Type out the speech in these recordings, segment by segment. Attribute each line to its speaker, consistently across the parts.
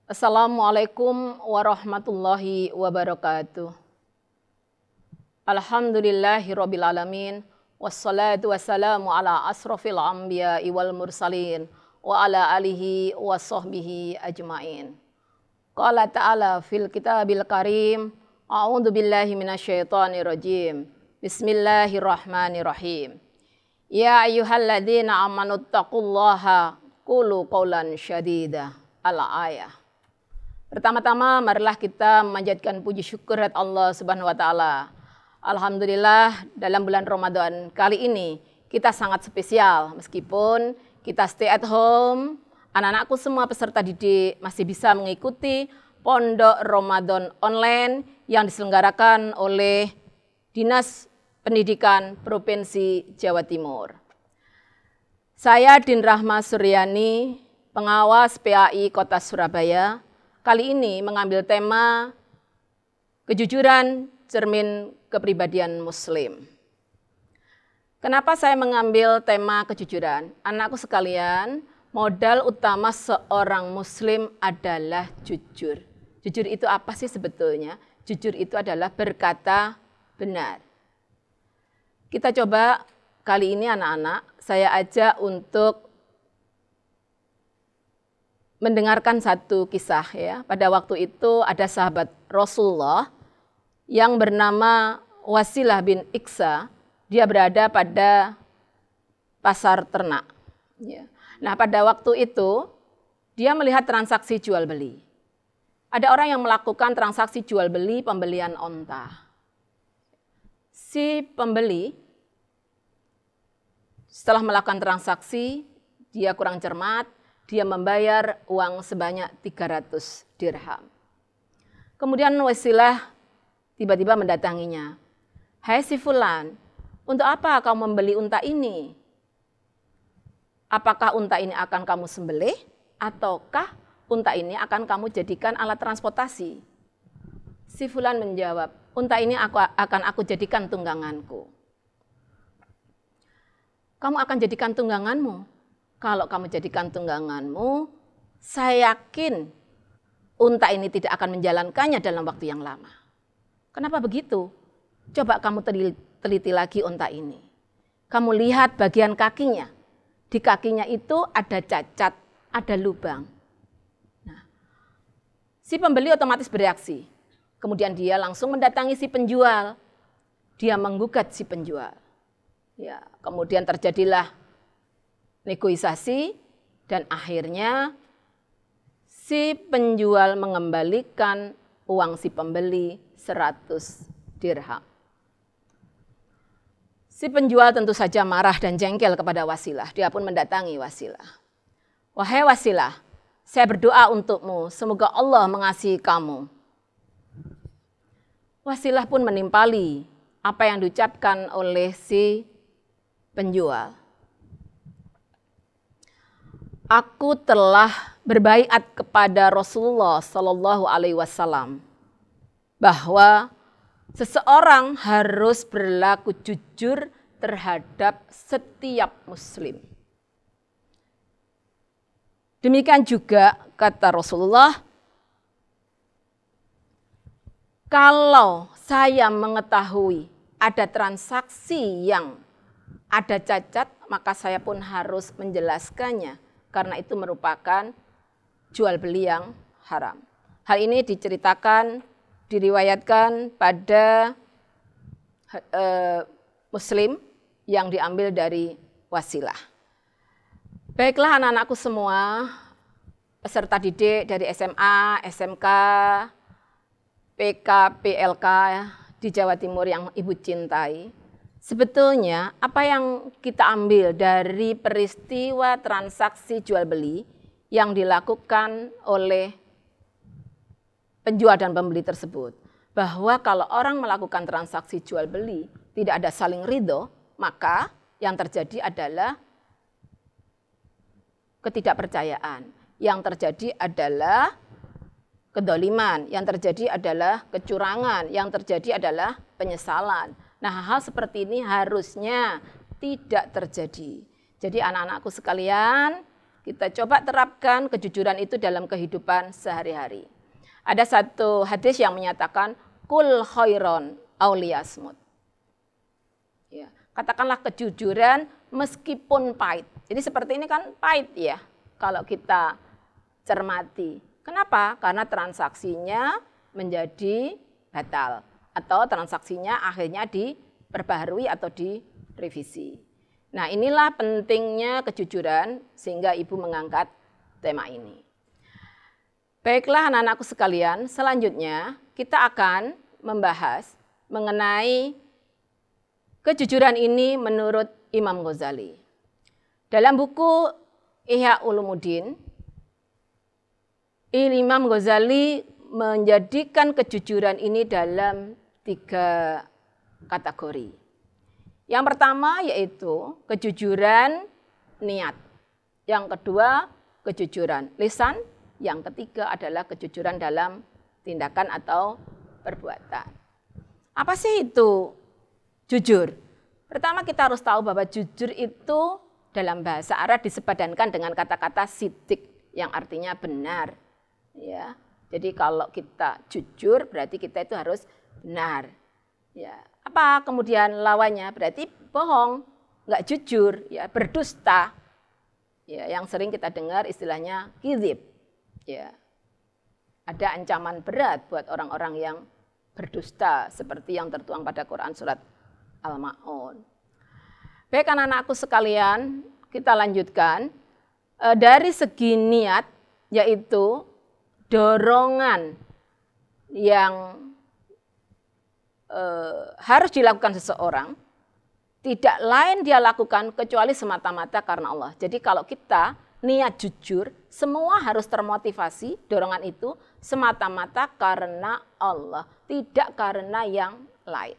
Speaker 1: Assalamualaikum warahmatullahi wabarakatuh. Alhamdulillahirabbil alamin wassalatu wassalamu ala asrofil anbiya'i wal mursalin wa ala alihi wa sahbihi ajmain. Qala ta'ala fil kitabil karim, a'udzu billahi minasyaitonir rajim. Bismillahirrahmanirrahim. Ya ayyuhalladzina amanu taqullaha qulu qawlan syadida. Al-ayah. Pertama-tama marilah kita memanjatkan puji syukur Allah Subhanahu wa taala. Alhamdulillah dalam bulan Ramadan kali ini kita sangat spesial meskipun kita stay at home. Anak-anakku semua peserta didik masih bisa mengikuti Pondok Ramadan online yang diselenggarakan oleh Dinas Pendidikan Provinsi Jawa Timur. Saya Din Rahma Suryani, pengawas PAI Kota Surabaya, kali ini mengambil tema kejujuran cermin kepribadian Muslim. Kenapa saya mengambil tema kejujuran? Anakku sekalian, modal utama seorang Muslim adalah jujur. Jujur itu apa sih sebetulnya? Jujur itu adalah berkata benar. Kita coba kali ini anak-anak, saya ajak untuk mendengarkan satu kisah ya. Pada waktu itu ada sahabat Rasulullah yang bernama Wasilah bin Iqsa. Dia berada pada pasar ternak. Ya. Nah pada waktu itu dia melihat transaksi jual beli. Ada orang yang melakukan transaksi jual beli pembelian onta. Si pembeli setelah melakukan transaksi dia kurang cermat. Dia membayar uang sebanyak 300 dirham. Kemudian Wasilah tiba-tiba mendatanginya. Hai si Fulan, untuk apa kau membeli unta ini? Apakah unta ini akan kamu sembelih? Ataukah unta ini akan kamu jadikan alat transportasi? Si Fulan menjawab, unta ini akan aku jadikan tungganganku. Kamu akan jadikan tungganganmu? Kalau kamu jadikan tungganganmu, saya yakin unta ini tidak akan menjalankannya dalam waktu yang lama. Kenapa begitu? Coba kamu teliti lagi unta ini. Kamu lihat bagian kakinya. Di kakinya itu ada cacat, ada lubang. Nah, si pembeli otomatis bereaksi. Kemudian dia langsung mendatangi si penjual. Dia menggugat si penjual. Ya, kemudian terjadilah negosiasi dan akhirnya si penjual mengembalikan uang si pembeli 100 dirham. Si penjual tentu saja marah dan jengkel kepada Wasilah. Dia pun mendatangi Wasilah. Wahai Wasilah, saya berdoa untukmu, semoga Allah mengasihi kamu. Wasilah pun menimpali apa yang diucapkan oleh si penjual. Aku telah berbaiat kepada Rasulullah Shallallahu Alaihi Wasallam bahwa seseorang harus berlaku jujur terhadap setiap Muslim. Demikian juga kata Rasulullah, kalau saya mengetahui ada transaksi yang ada cacat, maka saya pun harus menjelaskannya. Karena itu merupakan jual beli yang haram. Hal ini diceritakan, diriwayatkan pada Muslim yang diambil dari Wasilah. Baiklah anak-anakku semua, peserta didik dari SMA, SMK, PK, PLK di Jawa Timur yang Ibu cintai. Sebetulnya apa yang kita ambil dari peristiwa transaksi jual beli yang dilakukan oleh penjual dan pembeli tersebut. Bahwa kalau orang melakukan transaksi jual beli tidak ada saling ridho, maka yang terjadi adalah ketidakpercayaan. Yang terjadi adalah kedoliman, yang terjadi adalah kecurangan, yang terjadi adalah penyesalan. Nah, hal-hal seperti ini harusnya tidak terjadi. Jadi anak-anakku sekalian, kita coba terapkan kejujuran itu dalam kehidupan sehari-hari. Ada satu hadis yang menyatakan kul khairon aw liyasmut. Ya, katakanlah kejujuran meskipun pahit. Jadi seperti ini kan pahit ya kalau kita cermati. Kenapa? Karena transaksinya menjadi batal atau transaksinya akhirnya diperbaharui atau direvisi. Nah, inilah pentingnya kejujuran sehingga Ibu mengangkat tema ini. Baiklah anak-anakku sekalian, selanjutnya kita akan membahas mengenai kejujuran ini menurut Imam Ghazali. Dalam buku Ihya Ulumuddin, Imam Ghazali menjadikan kejujuran ini dalam 3 kategori. Yang pertama yaitu kejujuran niat. Yang kedua kejujuran lisan. Yang ketiga adalah kejujuran dalam tindakan atau perbuatan. Apa sih itu jujur? Pertama kita harus tahu bahwa jujur itu dalam bahasa Arab disepadankan dengan kata-kata sidik yang artinya benar. Ya, jadi kalau kita jujur berarti kita itu harus benar. Ya, apa kemudian lawannya? Berarti bohong, nggak jujur, ya berdusta. Ya, yang sering kita dengar istilahnya kizib. Ya, ada ancaman berat buat orang-orang yang berdusta seperti yang tertuang pada Quran surat Al-Ma'un. Baik anak-anakku sekalian, kita lanjutkan. Dari segi niat, yaitu dorongan yang harus dilakukan seseorang, tidak lain dia lakukan kecuali semata-mata karena Allah. Jadi kalau kita niat jujur, semua harus termotivasi, dorongan itu semata-mata karena Allah, tidak karena yang lain.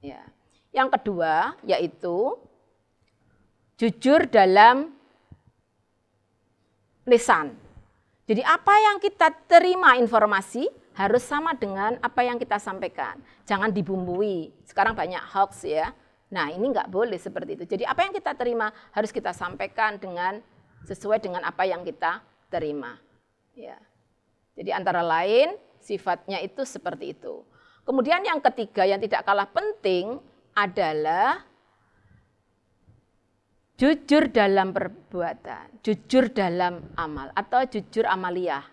Speaker 1: Ya. Yang kedua yaitu jujur dalam lisan. Jadi apa yang kita terima informasi harus sama dengan apa yang kita sampaikan. Jangan dibumbui. Sekarang banyak hoax ya. Nah ini nggak boleh seperti itu. Jadi apa yang kita terima harus kita sampaikan dengan sesuai dengan apa yang kita terima. Ya. Jadi antara lain sifatnya itu seperti itu. Kemudian yang ketiga yang tidak kalah penting adalah jujur dalam perbuatan, jujur dalam amal atau jujur amaliyah.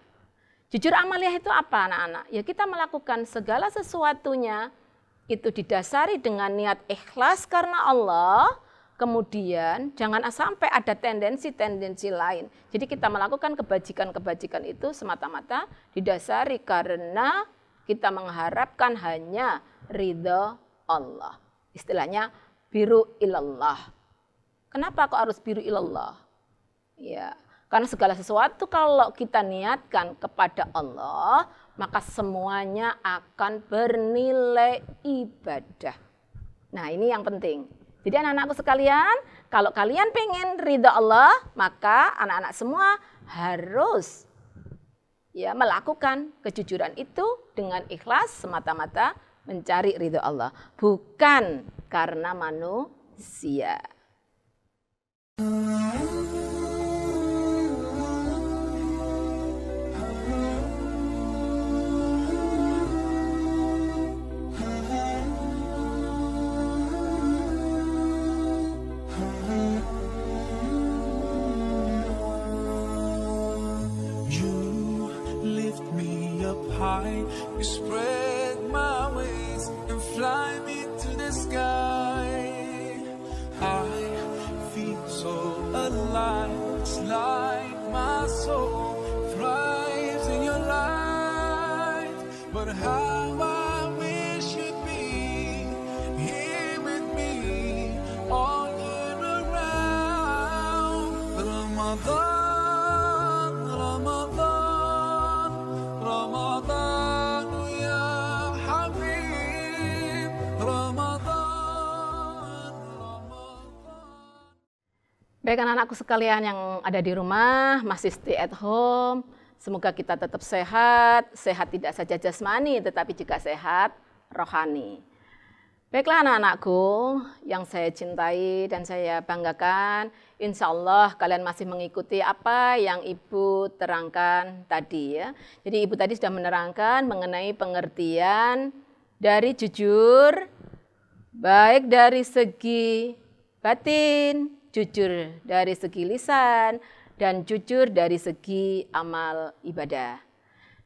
Speaker 1: Jujur amaliyah itu apa anak-anak? Ya kita melakukan segala sesuatunya itu didasari dengan niat ikhlas karena Allah. Kemudian jangan sampai ada tendensi-tendensi lain. Jadi kita melakukan kebajikan-kebajikan itu semata-mata didasari karena kita mengharapkan hanya ridha Allah. Istilahnya biru ilallah. Kenapa kok harus biru ilallah? Ya, karena segala sesuatu kalau kita niatkan kepada Allah, maka semuanya akan bernilai ibadah. Nah, ini yang penting. Jadi anak-anakku sekalian, kalau kalian pengen ridha Allah, maka anak-anak semua harus ya melakukan kejujuran itu dengan ikhlas semata-mata mencari ridha Allah, bukan karena manusia.
Speaker 2: You spread my wings and fly me to the sky. I feel so alive. It's like my soul thrives in your light. But how I wish you'd be here with me all year around. Ramadan.
Speaker 1: Baik anak-anakku sekalian yang ada di rumah, masih stay at home. Semoga kita tetap sehat, sehat tidak saja jasmani, tetapi juga sehat rohani. Baiklah anak-anakku yang saya cintai dan saya banggakan, insya Allah kalian masih mengikuti apa yang Ibu terangkan tadi ya. Jadi Ibu tadi sudah menerangkan mengenai pengertian dari jujur, baik dari segi batin, jujur dari segi lisan, dan jujur dari segi amal ibadah.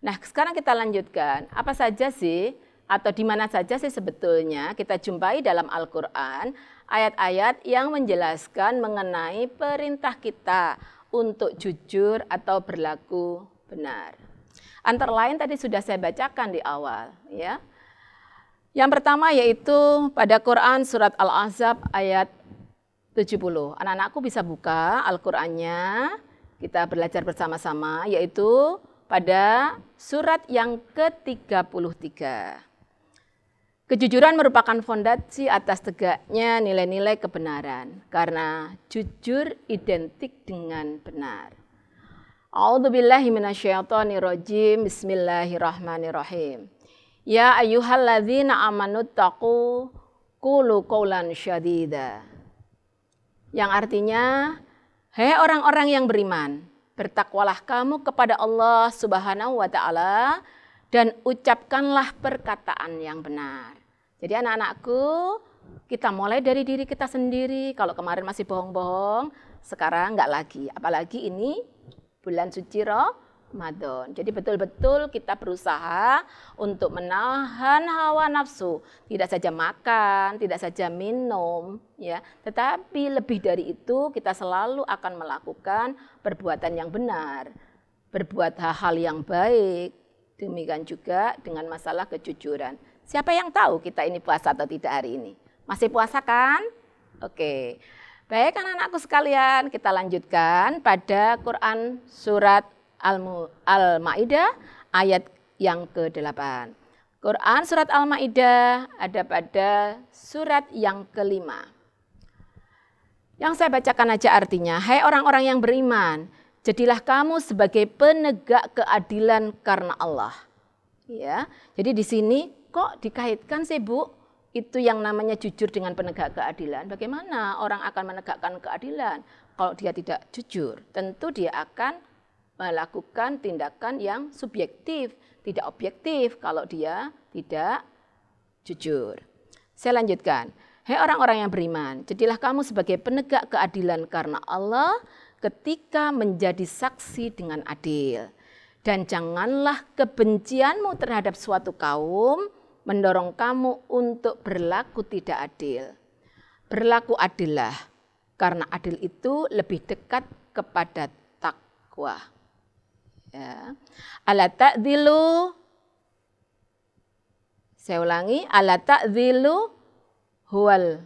Speaker 1: Nah sekarang kita lanjutkan, apa saja sih atau di mana saja sih sebetulnya kita jumpai dalam Al-Quran ayat-ayat yang menjelaskan mengenai perintah kita untuk jujur atau berlaku benar. Antara lain tadi sudah saya bacakan di awal ya. Yang pertama yaitu pada Quran surat Al-Ahzab ayat 70. Anak-anakku bisa buka Al-Qurannya, kita belajar bersama-sama yaitu pada surat yang ke-33. Kejujuran merupakan fondasi atas tegaknya nilai-nilai kebenaran, karena jujur identik dengan benar. A'udzubillahi minasyaitonirrajim, bismillahirrahmanirrahim. Ya ayyuhalladzina amanuttaqu qulu qawlan syadida. Yang artinya, hai orang-orang yang beriman, bertakwalah kamu kepada Allah Subhanahu wa Ta'ala dan ucapkanlah perkataan yang benar. Jadi anak-anakku, kita mulai dari diri kita sendiri. Kalau kemarin masih bohong-bohong, sekarang enggak lagi. Apalagi ini bulan suci Ramadan. Jadi betul-betul kita berusaha untuk menahan hawa nafsu. Tidak saja makan, tidak saja minum, ya, tetapi lebih dari itu kita selalu akan melakukan perbuatan yang benar, berbuat hal-hal yang baik. Demikian juga dengan masalah kejujuran. Siapa yang tahu kita ini puasa atau tidak hari ini? Masih puasa kan? Oke. Baik anak-anakku sekalian, kita lanjutkan pada Quran surat Al-Ma'idah ayat yang ke-8. Quran surat Al-Ma'idah ada pada surat yang ke-5. Yang saya bacakan aja artinya, hai orang-orang yang beriman, jadilah kamu sebagai penegak keadilan karena Allah. Ya, jadi di sini kok dikaitkan sih Bu? Itu yang namanya jujur dengan penegak keadilan. Bagaimana orang akan menegakkan keadilan kalau dia tidak jujur? Tentu dia akan melakukan tindakan yang subjektif, tidak objektif kalau dia tidak jujur. Saya lanjutkan. Hai orang-orang yang beriman, jadilah kamu sebagai penegak keadilan karena Allah ketika menjadi saksi dengan adil. Dan janganlah kebencianmu terhadap suatu kaum mendorong kamu untuk berlaku tidak adil. Berlaku adillah, karena adil itu lebih dekat kepada takwa. Ya. Ala ta'dilu, saya ulangi, ala ta'dilu huwal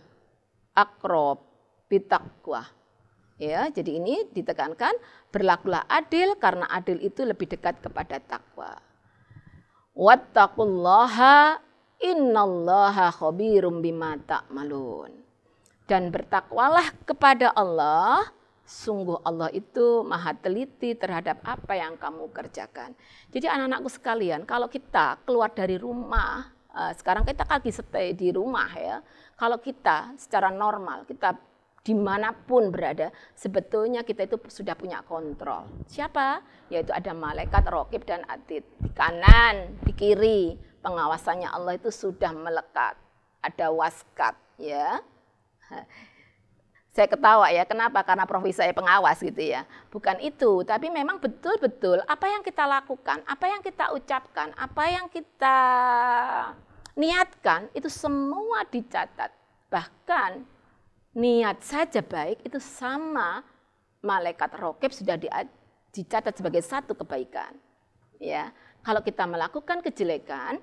Speaker 1: aqrab bitaqwa. Ya, jadi ini ditekankan berlakulah adil karena adil itu lebih dekat kepada takwa. Wattaqullaha innallaha khabirum bima ta'malun. Dan bertakwalah kepada Allah, sungguh Allah itu maha teliti terhadap apa yang kamu kerjakan. Jadi anak-anakku sekalian, kalau kita keluar dari rumah, sekarang kita lagi stay di rumah ya. Kalau kita secara normal, kita dimanapun berada, sebetulnya kita itu sudah punya kontrol. Siapa? Yaitu ada malaikat raqib dan atid. Di kanan, di kiri, pengawasannya Allah itu sudah melekat. Ada waskat, ya. Saya ketawa ya, kenapa? Karena profesi saya pengawas gitu ya. Bukan itu, tapi memang betul-betul apa yang kita lakukan, apa yang kita ucapkan, apa yang kita niatkan, itu semua dicatat. Bahkan niat saja baik itu sama malaikat raqib sudah dicatat sebagai satu kebaikan. Ya, kalau kita melakukan kejelekan,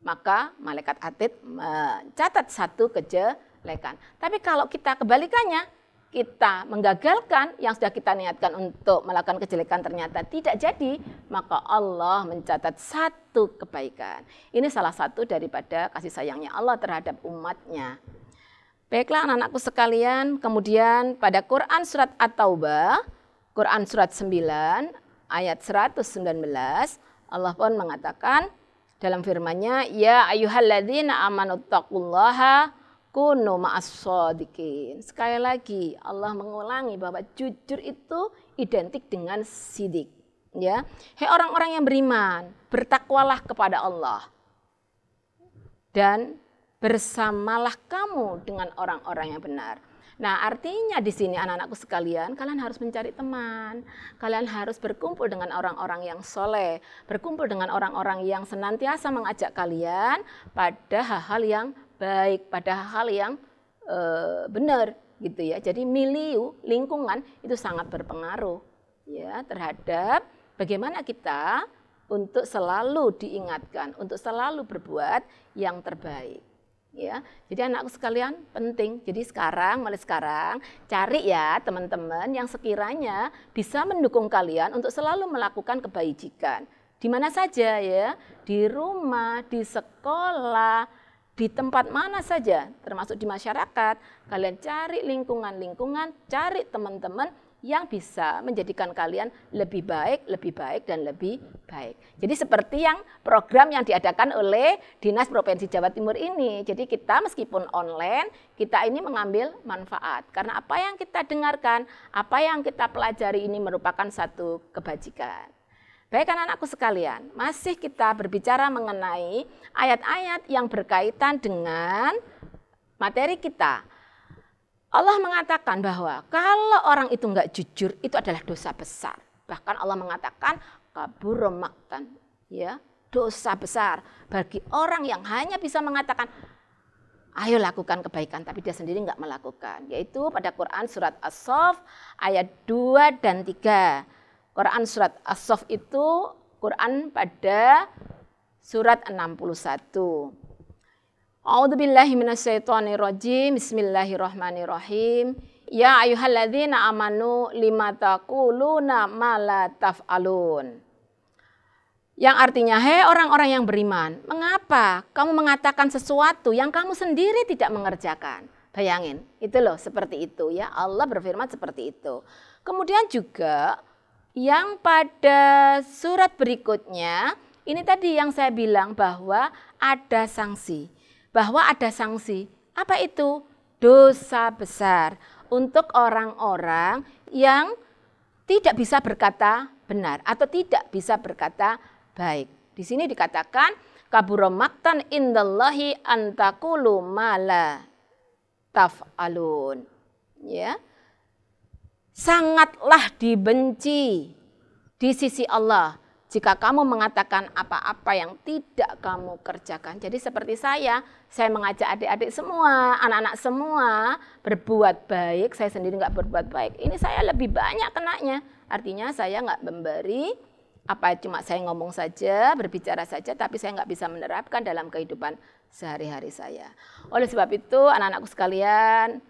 Speaker 1: maka malaikat atid mencatat satu kejelekan. Tapi kalau kita kebalikannya, kita menggagalkan yang sudah kita niatkan untuk melakukan kejelekan ternyata tidak jadi, maka Allah mencatat satu kebaikan. Ini salah satu daripada kasih sayangnya Allah terhadap umatnya. Baiklah anak-anakku sekalian, kemudian pada Quran surat At-Taubah, Quran surat 9 ayat 119, Allah pun mengatakan, dalam firman-Nya, ya ayyuhalladzina amanuttaqullaha kunu ma'as-shadiqin. Sekali lagi Allah mengulangi bahwa jujur itu identik dengan sidik, ya. Hei orang-orang yang beriman, bertakwalah kepada Allah dan bersamalah kamu dengan orang-orang yang benar. Nah, artinya di sini anak-anakku sekalian, kalian harus mencari teman. Kalian harus berkumpul dengan orang-orang yang soleh, berkumpul dengan orang-orang yang senantiasa mengajak kalian pada hal-hal yang baik, pada hal yang benar, gitu ya. Jadi milieu, lingkungan itu sangat berpengaruh, ya, terhadap bagaimana kita untuk selalu diingatkan, untuk selalu berbuat yang terbaik. Ya, jadi anakku sekalian penting. Jadi mulai sekarang cari ya teman-teman yang sekiranya bisa mendukung kalian untuk selalu melakukan kebajikan. Di mana saja ya, di rumah, di sekolah, di tempat mana saja, termasuk di masyarakat. Kalian cari lingkungan-lingkungan, cari teman-teman yang bisa menjadikan kalian lebih baik, dan lebih baik. Jadi seperti yang program yang diadakan oleh Dinas Provinsi Jawa Timur ini. Jadi kita meskipun online, kita ini mengambil manfaat. Karena apa yang kita dengarkan, apa yang kita pelajari ini merupakan satu kebajikan. Baik anak-anakku sekalian, masih kita berbicara mengenai ayat-ayat yang berkaitan dengan materi kita. Allah mengatakan bahwa kalau orang itu enggak jujur, itu adalah dosa besar. Bahkan Allah mengatakan kabura maqtan, ya, dosa besar bagi orang yang hanya bisa mengatakan ayo lakukan kebaikan, tapi dia sendiri enggak melakukan. Yaitu pada Quran surat As-Saff ayat 2 dan 3. Quran surat As-Saff itu Quran pada surat 61. A'udzubillahi minasyaitonirrajim. Bismillahirrahmanirrahim. Ya ayyuhalladzina amanu lima taquluna ma la taf'alun. Yang artinya, hei orang-orang yang beriman, mengapa kamu mengatakan sesuatu yang kamu sendiri tidak mengerjakan? Bayangin, itu loh seperti itu ya. Allah berfirman seperti itu. Kemudian juga yang pada surat berikutnya, ini tadi yang saya bilang bahwa ada sanksi. Apa itu? Dosa besar untuk orang-orang yang tidak bisa berkata benar atau tidak bisa berkata baik. Di sini dikatakan kabura maqtan indallahi an taqulu ma la taf'alun. Ya. Sangatlah dibenci di sisi Allah jika kamu mengatakan apa-apa yang tidak kamu kerjakan. Jadi seperti saya mengajak adik-adik semua, anak-anak semua berbuat baik, saya sendiri nggak berbuat baik. Ini saya lebih banyak kenanya. Artinya saya nggak memberi, cuma saya ngomong saja, berbicara saja, tapi saya nggak bisa menerapkan dalam kehidupan sehari-hari saya. Oleh sebab itu anak-anakku sekalian,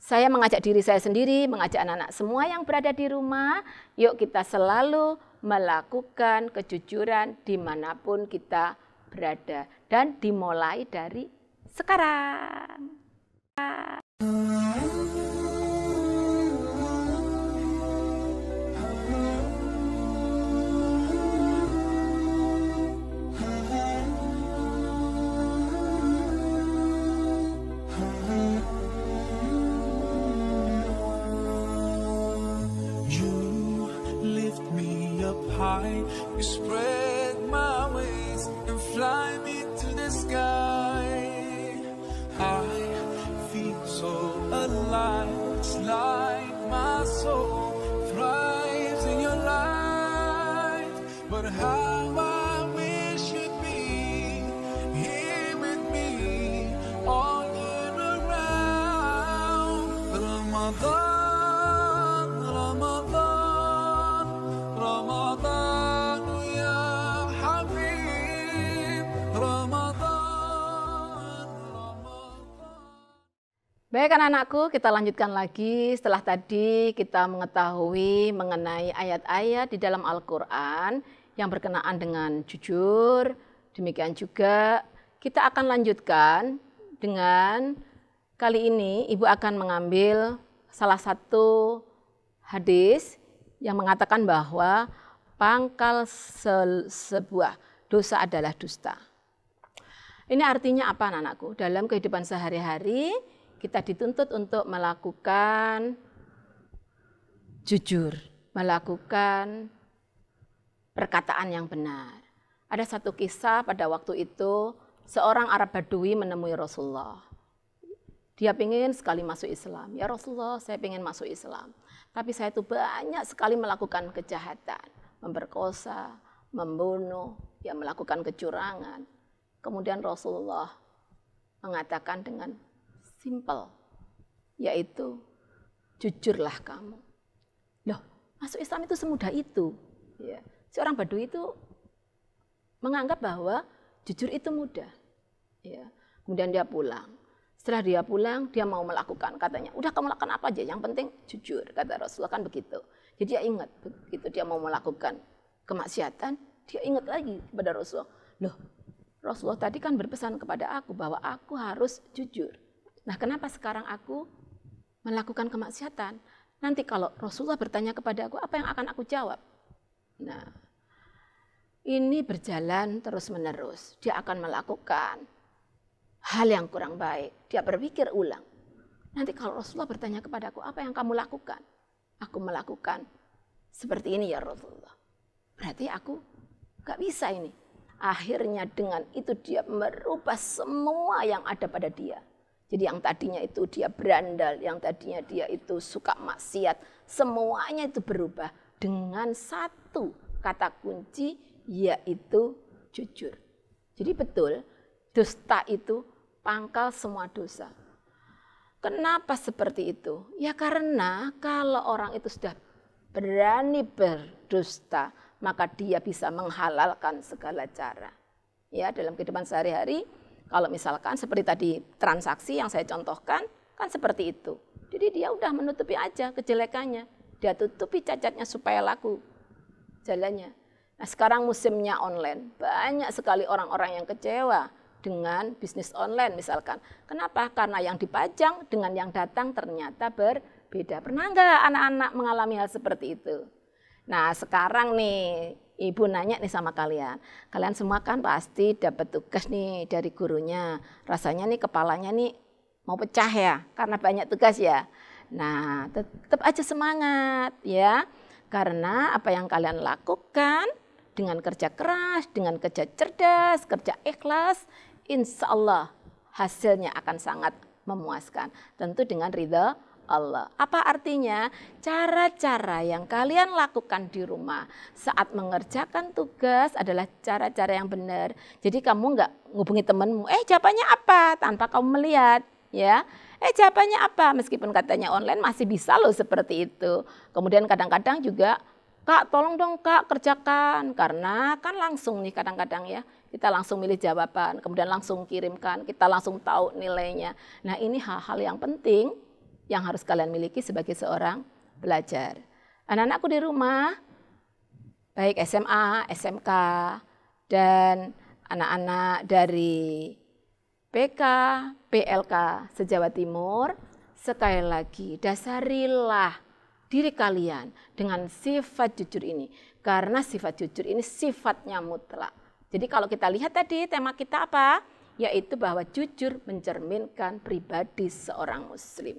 Speaker 1: saya mengajak diri saya sendiri, mengajak anak-anak semua yang berada di rumah, yuk kita selalu melakukan kejujuran dimanapun kita berada. Dan dimulai dari sekarang.
Speaker 2: High, you spread my wings and fly me to the sky. I feel so alive, it's like my soul thrives in your light. But how I wish you'd be here with me all year around. Ramadan.
Speaker 1: Baik anak-anakku, kita lanjutkan lagi. Setelah tadi kita mengetahui mengenai ayat-ayat di dalam Al-Quran yang berkenaan dengan jujur. Demikian juga kita akan lanjutkan dengan kali ini Ibu akan mengambil salah satu hadis yang mengatakan bahwa pangkal sebuah dosa adalah dusta. Ini artinya apa anak-anakku? Dalam kehidupan sehari-hari kita dituntut untuk melakukan jujur, melakukan perkataan yang benar. Ada satu kisah pada waktu itu, seorang Arab Badui menemui Rasulullah. Dia ingin sekali masuk Islam. Ya Rasulullah, saya ingin masuk Islam. Tapi saya itu banyak sekali melakukan kejahatan, memperkosa, membunuh, ya melakukan kecurangan. Kemudian Rasulullah mengatakan dengan simple, yaitu jujurlah kamu. Loh, masuk Islam itu semudah itu. Ya. Seorang Badui itu menganggap bahwa jujur itu mudah. Ya. Kemudian dia pulang. Setelah dia pulang, dia mau melakukan, katanya, udah kamu lakukan apa aja, yang penting jujur, kata Rasulullah kan begitu. Jadi dia ingat, begitu dia mau melakukan kemaksiatan, dia ingat lagi kepada Rasulullah. Loh, Rasulullah tadi kan berpesan kepada aku bahwa aku harus jujur. Nah, kenapa sekarang aku melakukan kemaksiatan? Nanti kalau Rasulullah bertanya kepada aku, apa yang akan aku jawab? Nah, ini berjalan terus-menerus. Dia akan melakukan hal yang kurang baik. Dia berpikir ulang. Nanti kalau Rasulullah bertanya kepadaku, apa yang kamu lakukan? Aku melakukan seperti ini ya Rasulullah. Berarti aku gak bisa ini. Akhirnya dengan itu dia merubah semua yang ada pada dia. Jadi yang tadinya itu dia berandal, yang tadinya dia itu suka maksiat, semuanya itu berubah dengan satu kata kunci, yaitu jujur. Jadi betul, dusta itu pangkal semua dosa. Kenapa seperti itu? Ya karena kalau orang itu sudah berani berdusta, maka dia bisa menghalalkan segala cara. Ya, dalam kehidupan sehari-hari, kalau misalkan seperti tadi transaksi yang saya contohkan, kan seperti itu. Jadi dia udah menutupi aja kejelekannya. Dia tutupi cacatnya supaya laku jalannya. Nah sekarang musimnya online, banyak sekali orang-orang yang kecewa dengan bisnis online misalkan. Kenapa? Karena yang dipajang dengan yang datang ternyata berbeda. Pernah nggak anak-anak mengalami hal seperti itu? Nah sekarang nih ibu nanya nih sama kalian. Kalian semua kan pasti dapat tugas nih dari gurunya. Rasanya nih kepalanya nih mau pecah ya karena banyak tugas ya. Nah tetap aja semangat ya. Karena apa yang kalian lakukan dengan kerja keras, dengan kerja cerdas, kerja ikhlas, insya Allah hasilnya akan sangat memuaskan. Tentu dengan ridha Allah. Apa artinya? Cara-cara yang kalian lakukan di rumah saat mengerjakan tugas adalah cara-cara yang benar. Jadi kamu nggak ngubungi temanmu, jawabannya apa? Tanpa kamu melihat, ya. Jawabannya apa? Meskipun katanya online masih bisa loh seperti itu. Kemudian kadang-kadang juga, Kak tolong dong Kak kerjakan. Karena kan langsung nih kadang-kadang ya. Kita langsung milih jawaban, kemudian langsung kirimkan, kita langsung tahu nilainya. Nah ini hal-hal yang penting yang harus kalian miliki sebagai seorang belajar. Anak-anakku di rumah, baik SMA, SMK, dan anak-anak dari PK, PLK se-Jawa Timur, sekali lagi dasarilah diri kalian dengan sifat jujur ini. Karena sifat jujur ini sifatnya mutlak. Jadi kalau kita lihat tadi tema kita apa? Yaitu bahwa jujur mencerminkan pribadi seorang muslim.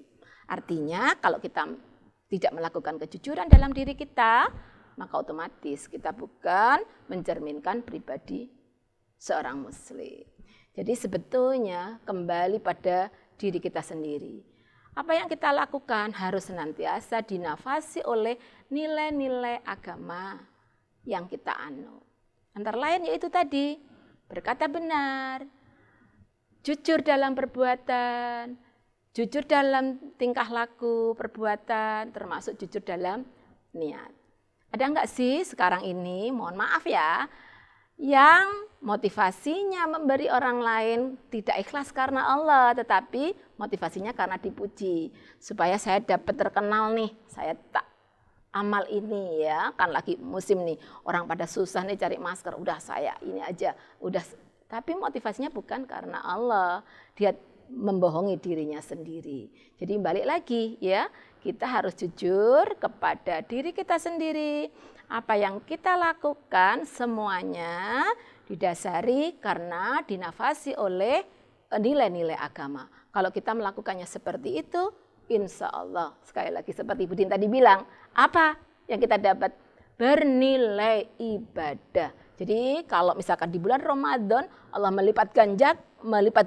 Speaker 1: Artinya kalau kita tidak melakukan kejujuran dalam diri kita, maka otomatis kita bukan mencerminkan pribadi seorang muslim. Jadi sebetulnya kembali pada diri kita sendiri. Apa yang kita lakukan harus senantiasa dinavasi oleh nilai-nilai agama yang kita anut. Antara lain yaitu tadi, berkata benar, jujur dalam perbuatan, jujur dalam tingkah laku, perbuatan, termasuk jujur dalam niat. Ada enggak sih sekarang ini, mohon maaf ya, yang motivasinya memberi orang lain tidak ikhlas karena Allah, tetapi motivasinya karena dipuji. Supaya saya dapat terkenal nih, saya tak amal ini ya, kan lagi musim nih, orang pada susah nih cari masker, udah saya ini aja, udah. Tapi motivasinya bukan karena Allah, dia membohongi dirinya sendiri. Jadi balik lagi ya, kita harus jujur kepada diri kita sendiri. Apa yang kita lakukan semuanya didasari karena dinafasi oleh nilai-nilai agama. Kalau kita melakukannya seperti itu, insya Allah, sekali lagi seperti Budin tadi bilang, apa yang kita dapat? Bernilai ibadah. Jadi kalau misalkan di bulan Ramadan, Allah melipat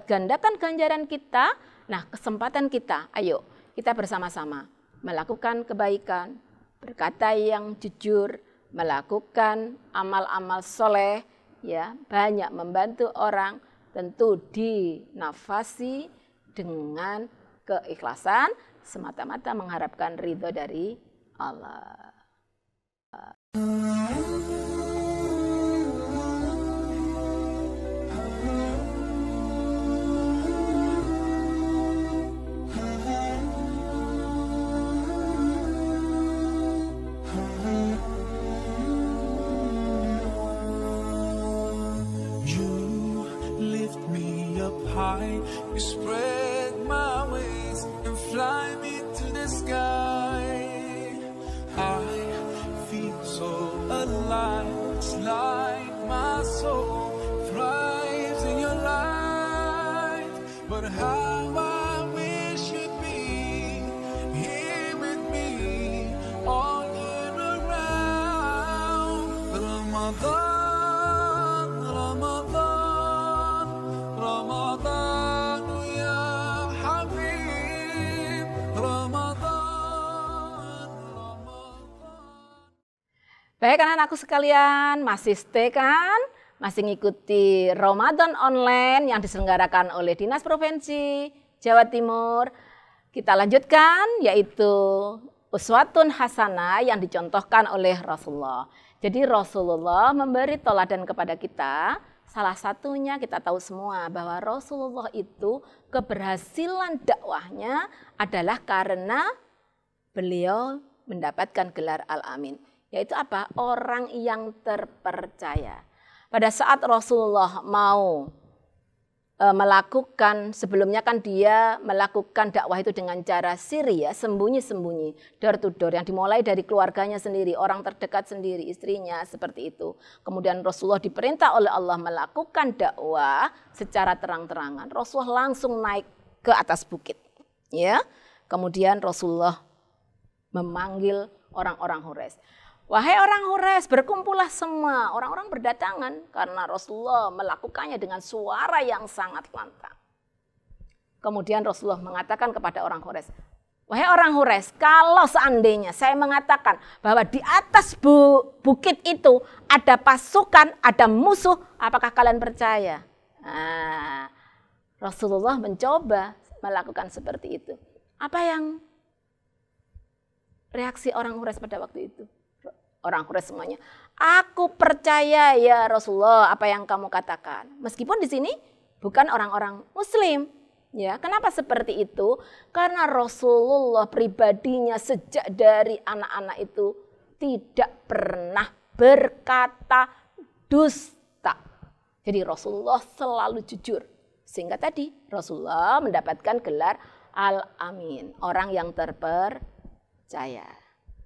Speaker 1: gandakan ganjaran kita. Nah, kesempatan kita, ayo kita bersama-sama melakukan kebaikan, berkata yang jujur, melakukan amal-amal soleh, ya, banyak membantu orang, tentu dinafasi dengan keikhlasan, semata-mata mengharapkan ridho dari Allah.
Speaker 2: High, you spread my wings and fly me to the sky. I feel so alive, it's like my soul thrives in your light. But how I wish you'd be here with me all year around. Ramadan,
Speaker 1: baik anak-anakku sekalian, masih stay kan? Masih ngikuti Ramadan online yang diselenggarakan oleh Dinas Provinsi Jawa Timur. Kita lanjutkan yaitu uswatun hasanah yang dicontohkan oleh Rasulullah. Jadi Rasulullah memberi teladan kepada kita. Salah satunya kita tahu semua bahwa Rasulullah itu keberhasilan dakwahnya adalah karena beliau mendapatkan gelar Al-Amin. Yaitu apa? Orang yang terpercaya. Pada saat Rasulullah mau melakukan, sebelumnya kan dia melakukan dakwah itu dengan cara siri ya, sembunyi-sembunyi, door to door, yang dimulai dari keluarganya sendiri, orang terdekat sendiri, istrinya, seperti itu. Kemudian Rasulullah diperintah oleh Allah melakukan dakwah secara terang-terangan. Rasulullah langsung naik ke atas bukit. Ya. Kemudian Rasulullah memanggil orang-orang Quraisy. Wahai orang Quraisy, berkumpullah semua. Orang-orang berdatangan karena Rasulullah melakukannya dengan suara yang sangat lantang. Kemudian Rasulullah mengatakan kepada orang Quraisy, wahai orang Quraisy, kalau seandainya saya mengatakan bahwa di atas bukit itu ada pasukan, ada musuh, apakah kalian percaya? Nah, Rasulullah mencoba melakukan seperti itu. Apa yang reaksi orang Quraisy pada waktu itu? Orang Quraisy semuanya, aku percaya ya Rasulullah apa yang kamu katakan. Meskipun di sini bukan orang-orang Muslim. Ya, kenapa seperti itu? Karena Rasulullah pribadinya sejak dari anak-anak itu tidak pernah berkata dusta. Jadi Rasulullah selalu jujur. Sehingga tadi Rasulullah mendapatkan gelar Al-Amin, orang yang terpercaya.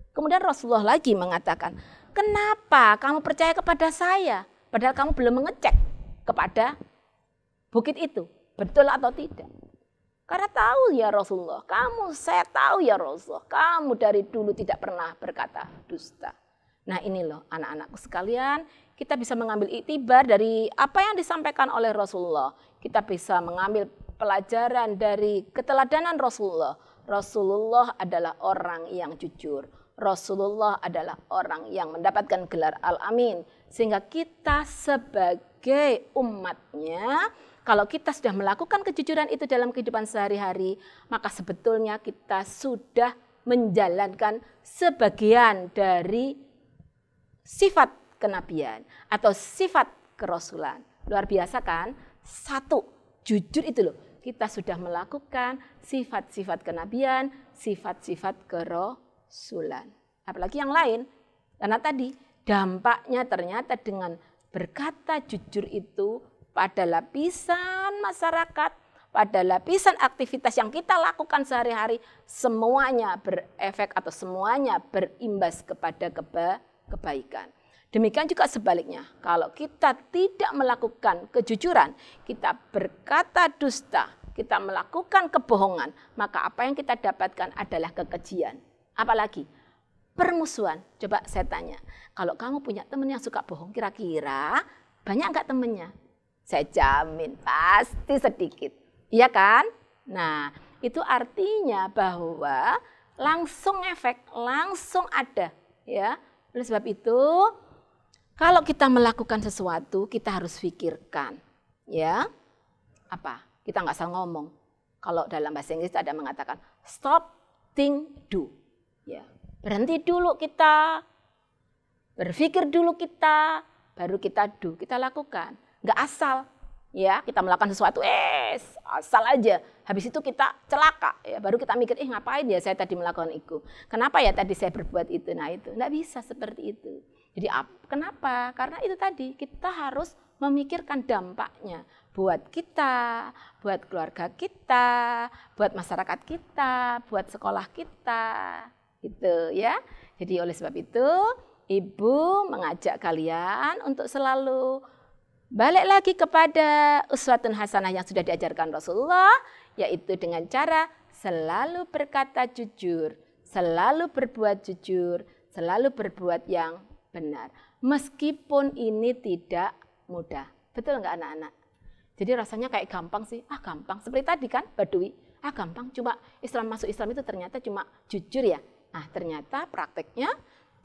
Speaker 1: Kemudian Rasulullah lagi mengatakan, kenapa kamu percaya kepada saya? Padahal kamu belum mengecek kepada bukit itu, betul atau tidak. Karena tahu ya Rasulullah, saya tahu ya Rasulullah, kamu dari dulu tidak pernah berkata dusta. Nah ini loh anak-anakku sekalian, kita bisa mengambil iktibar dari apa yang disampaikan oleh Rasulullah. Kita bisa mengambil pelajaran dari keteladanan Rasulullah. Rasulullah adalah orang yang jujur. Rasulullah adalah orang yang mendapatkan gelar Al-Amin. Sehingga kita sebagai umatnya, kalau kita sudah melakukan kejujuran itu dalam kehidupan sehari-hari, maka sebetulnya kita sudah menjalankan sebagian dari sifat kenabian atau sifat kerasulan. Luar biasa kan? Satu, jujur itu loh. Kita sudah melakukan sifat-sifat kenabian, sifat-sifat kerasulan. Apalagi yang lain. Karena tadi dampaknya ternyata dengan berkata jujur itu pada lapisan masyarakat, pada lapisan aktivitas yang kita lakukan sehari-hari, semuanya berefek atau semuanya berimbas kepada kebaikan. Demikian juga sebaliknya, kalau kita tidak melakukan kejujuran, kita berkata dusta, kita melakukan kebohongan, maka apa yang kita dapatkan adalah kekejian. Apalagi permusuhan. Coba saya tanya, kalau kamu punya teman yang suka bohong, kira-kira banyak nggak temennya? Saya jamin pasti sedikit. Iya kan? Nah, itu artinya bahwa langsung efek, langsung ada. Ya. Oleh sebab itu, kalau kita melakukan sesuatu, kita harus pikirkan, ya, apa? Kita nggak salah ngomong. Kalau dalam bahasa Inggris ada mengatakan stop, think, do. Ya, berhenti dulu kita, berpikir dulu kita, baru kita do, kita lakukan. Nggak asal, ya, kita melakukan sesuatu, asal aja. Habis itu kita celaka, ya, baru kita mikir, ngapain ya saya tadi melakukan itu? Kenapa ya tadi saya berbuat itu? Nah itu, nggak bisa seperti itu. Jadi kenapa? Karena itu tadi kita harus memikirkan dampaknya buat kita, buat keluarga kita, buat masyarakat kita, buat sekolah kita, gitu ya. Jadi oleh sebab itu, Ibu mengajak kalian untuk selalu balik lagi kepada uswatun hasanah yang sudah diajarkan Rasulullah, yaitu dengan cara selalu berkata jujur, selalu berbuat jujur, selalu berbuat yang benar. Meskipun ini tidak mudah. Betul nggak anak-anak? Jadi rasanya kayak gampang sih. Gampang. Seperti tadi kan Badui. Gampang. Cuma masuk Islam itu ternyata cuma jujur ya. Nah ternyata prakteknya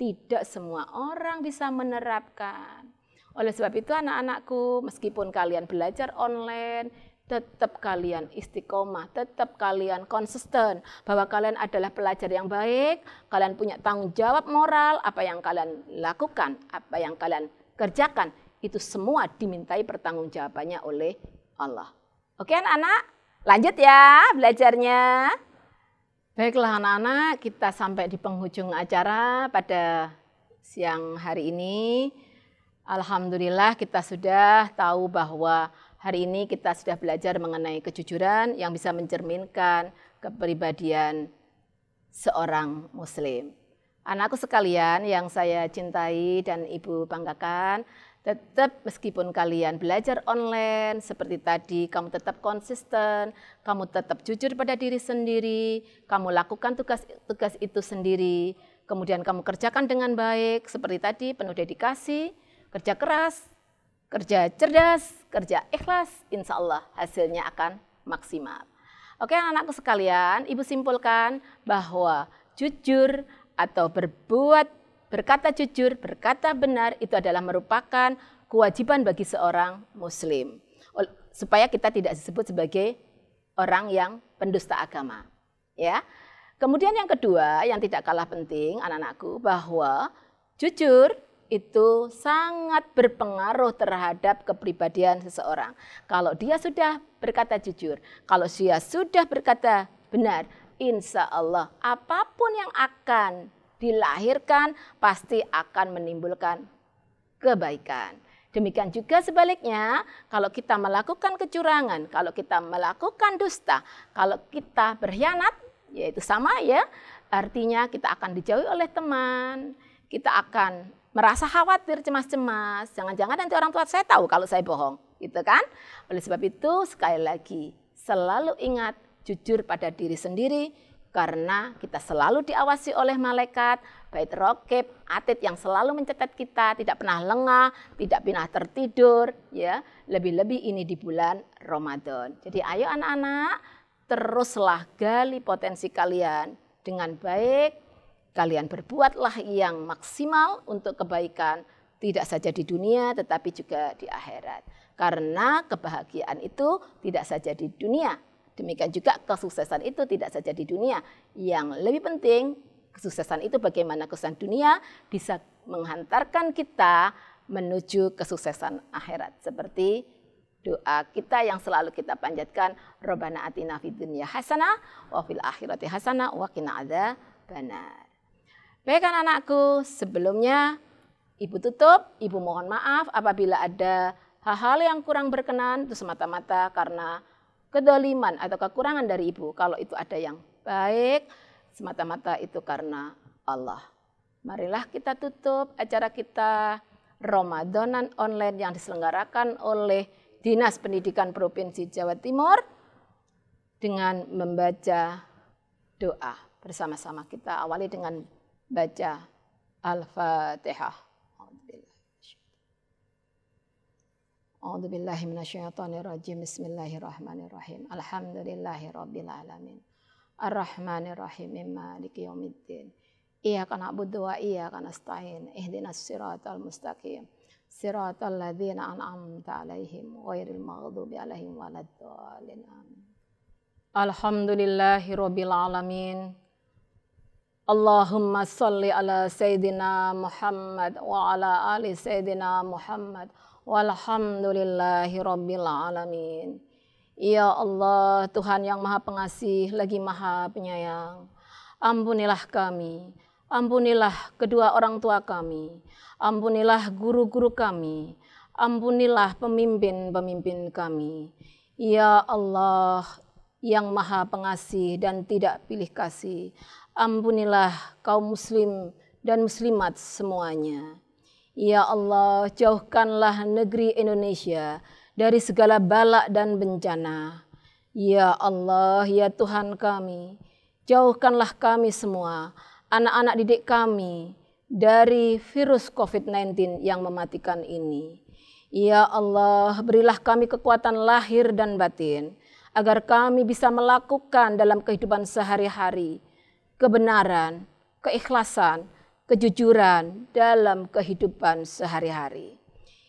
Speaker 1: tidak semua orang bisa menerapkan. Oleh sebab itu anak-anakku, meskipun kalian belajar online, tetap kalian istiqomah, tetap kalian konsisten bahwa kalian adalah pelajar yang baik, kalian punya tanggung jawab moral, apa yang kalian lakukan, apa yang kalian kerjakan, itu semua dimintai pertanggungjawabannya oleh Allah. Oke anak-anak, lanjut ya belajarnya. Baiklah anak-anak, kita sampai di penghujung acara pada siang hari ini. Alhamdulillah kita sudah tahu bahwa hari ini kita sudah belajar mengenai kejujuran yang bisa mencerminkan kepribadian seorang muslim. Anakku sekalian yang saya cintai dan Ibu banggakan, tetap meskipun kalian belajar online seperti tadi, kamu tetap konsisten, kamu tetap jujur pada diri sendiri, kamu lakukan tugas itu sendiri, kemudian kamu kerjakan dengan baik seperti tadi, penuh dedikasi, kerja keras, kerja cerdas, kerja ikhlas, insya Allah hasilnya akan maksimal. Oke anak-anakku sekalian, Ibu simpulkan bahwa jujur atau berkata jujur, berkata benar itu adalah merupakan kewajiban bagi seorang muslim. Supaya kita tidak disebut sebagai orang yang pendusta agama. Ya. Kemudian yang kedua yang tidak kalah penting anak-anakku bahwa jujur itu sangat berpengaruh terhadap kepribadian seseorang. Kalau dia sudah berkata jujur, kalau dia sudah berkata benar, insya Allah apapun yang akan dilahirkan pasti akan menimbulkan kebaikan. Demikian juga sebaliknya, kalau kita melakukan kecurangan, kalau kita melakukan dusta, kalau kita berkhianat, yaitu sama ya, artinya kita akan dijauhi oleh teman, kita akan merasa khawatir, cemas-cemas. Jangan-jangan nanti orang tua saya tahu kalau saya bohong, gitu kan? Oleh sebab itu, sekali lagi, selalu ingat jujur pada diri sendiri, karena kita selalu diawasi oleh malaikat, bait raqib, atid yang selalu mencatat kita, tidak pernah lengah, tidak pernah tertidur, ya. Lebih-lebih ini di bulan Ramadan. Jadi ayo anak-anak, teruslah gali potensi kalian dengan baik. Kalian berbuatlah yang maksimal untuk kebaikan, tidak saja di dunia tetapi juga di akhirat. Karena kebahagiaan itu tidak saja di dunia. Demikian juga kesuksesan itu tidak saja di dunia. Yang lebih penting, kesuksesan itu bagaimana kesuksesan dunia bisa menghantarkan kita menuju kesuksesan akhirat. Seperti doa kita yang selalu kita panjatkan, Rabbana atina fid dunya hasanah wa fil akhirati hasanah wa qina adzabannar. Baik anak-anakku, sebelumnya Ibu tutup, Ibu mohon maaf apabila ada hal-hal yang kurang berkenan, itu semata-mata karena kedoliman atau kekurangan dari Ibu. Kalau itu ada yang baik, semata-mata itu karena Allah. Marilah kita tutup acara kita Ramadanan online yang diselenggarakan oleh Dinas Pendidikan Provinsi Jawa Timur dengan membaca doa. Bersama-sama kita awali dengan baca Al-Fatihah. A'udzubillahi minasyaitonirrajim. Bismillahirrahmanirrahim. Alhamdulillahirabbil alamin. Arrahmanirrahim. Maliki yaumiddin. Iyyaka na'budu wa iyyaka nasta'in. Ihdinas siratal mustaqim. Siratal ladzina an'amta 'alaihim ghairil maghdubi 'alaihim waladdallin. Amin. Alhamdulillahirabbil alamin. Allahumma sholli ala sayyidina Muhammad wa ala ali sayyidina Muhammad. Walhamdulillahi rabbil alamin. Ya Allah, Tuhan yang Maha Pengasih lagi Maha Penyayang, ampunilah kami, ampunilah kedua orang tua kami, ampunilah guru-guru kami, ampunilah pemimpin-pemimpin kami. Ya Allah yang Maha Pengasih dan tidak pilih kasih, ampunilah kaum muslim dan muslimat semuanya. Ya Allah, jauhkanlah negeri Indonesia dari segala bala dan bencana. Ya Allah, ya Tuhan kami, jauhkanlah kami semua, anak-anak didik kami, dari virus COVID-19 yang mematikan ini. Ya Allah, berilah kami kekuatan lahir dan batin, agar kami bisa melakukan dalam kehidupan sehari-hari kebenaran, keikhlasan, kejujuran dalam kehidupan sehari-hari.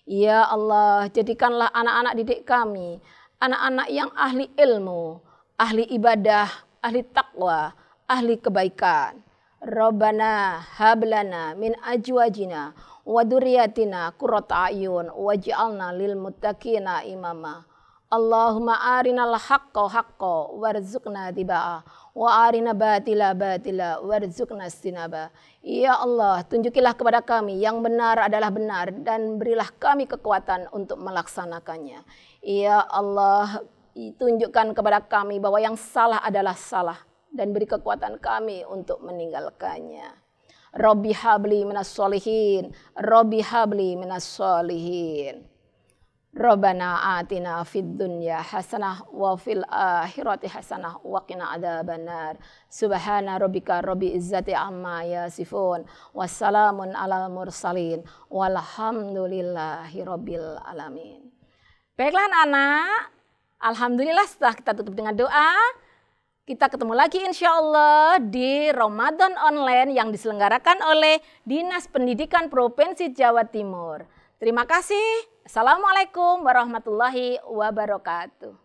Speaker 1: Ya Allah, jadikanlah anak-anak didik kami, anak-anak yang ahli ilmu, ahli ibadah, ahli taqwa, ahli kebaikan. Rabbana hablana min azwajina wa dzurriyyatina qurrata a'yun waj'alna lil muttaqina imama. Allahumma arinal haqqo haqqo warzuqna tibaa wa arina batila batila warzuqna istinaba. Ya Allah, tunjukilah kepada kami yang benar adalah benar dan berilah kami kekuatan untuk melaksanakannya. Ya Allah, tunjukkan kepada kami bahwa yang salah adalah salah dan beri kekuatan kami untuk meninggalkannya. Rabbi habli minas sholihin, Rabbi habli minas sholihin. Rabbana atina fid dunya hasanah wa fil akhirati hasanah wa qina adzabannar. Subhana rabbika rabbil izzati amma yasifun. Wassalamun alal mursalin. Walhamdulillahi rabbil alamin. Baiklah anak-anak, alhamdulillah setelah kita tutup dengan doa, kita ketemu lagi insya Allah di Ramadan online yang diselenggarakan oleh Dinas Pendidikan Provinsi Jawa Timur. Terima kasih. Assalamualaikum warahmatullahi wabarakatuh.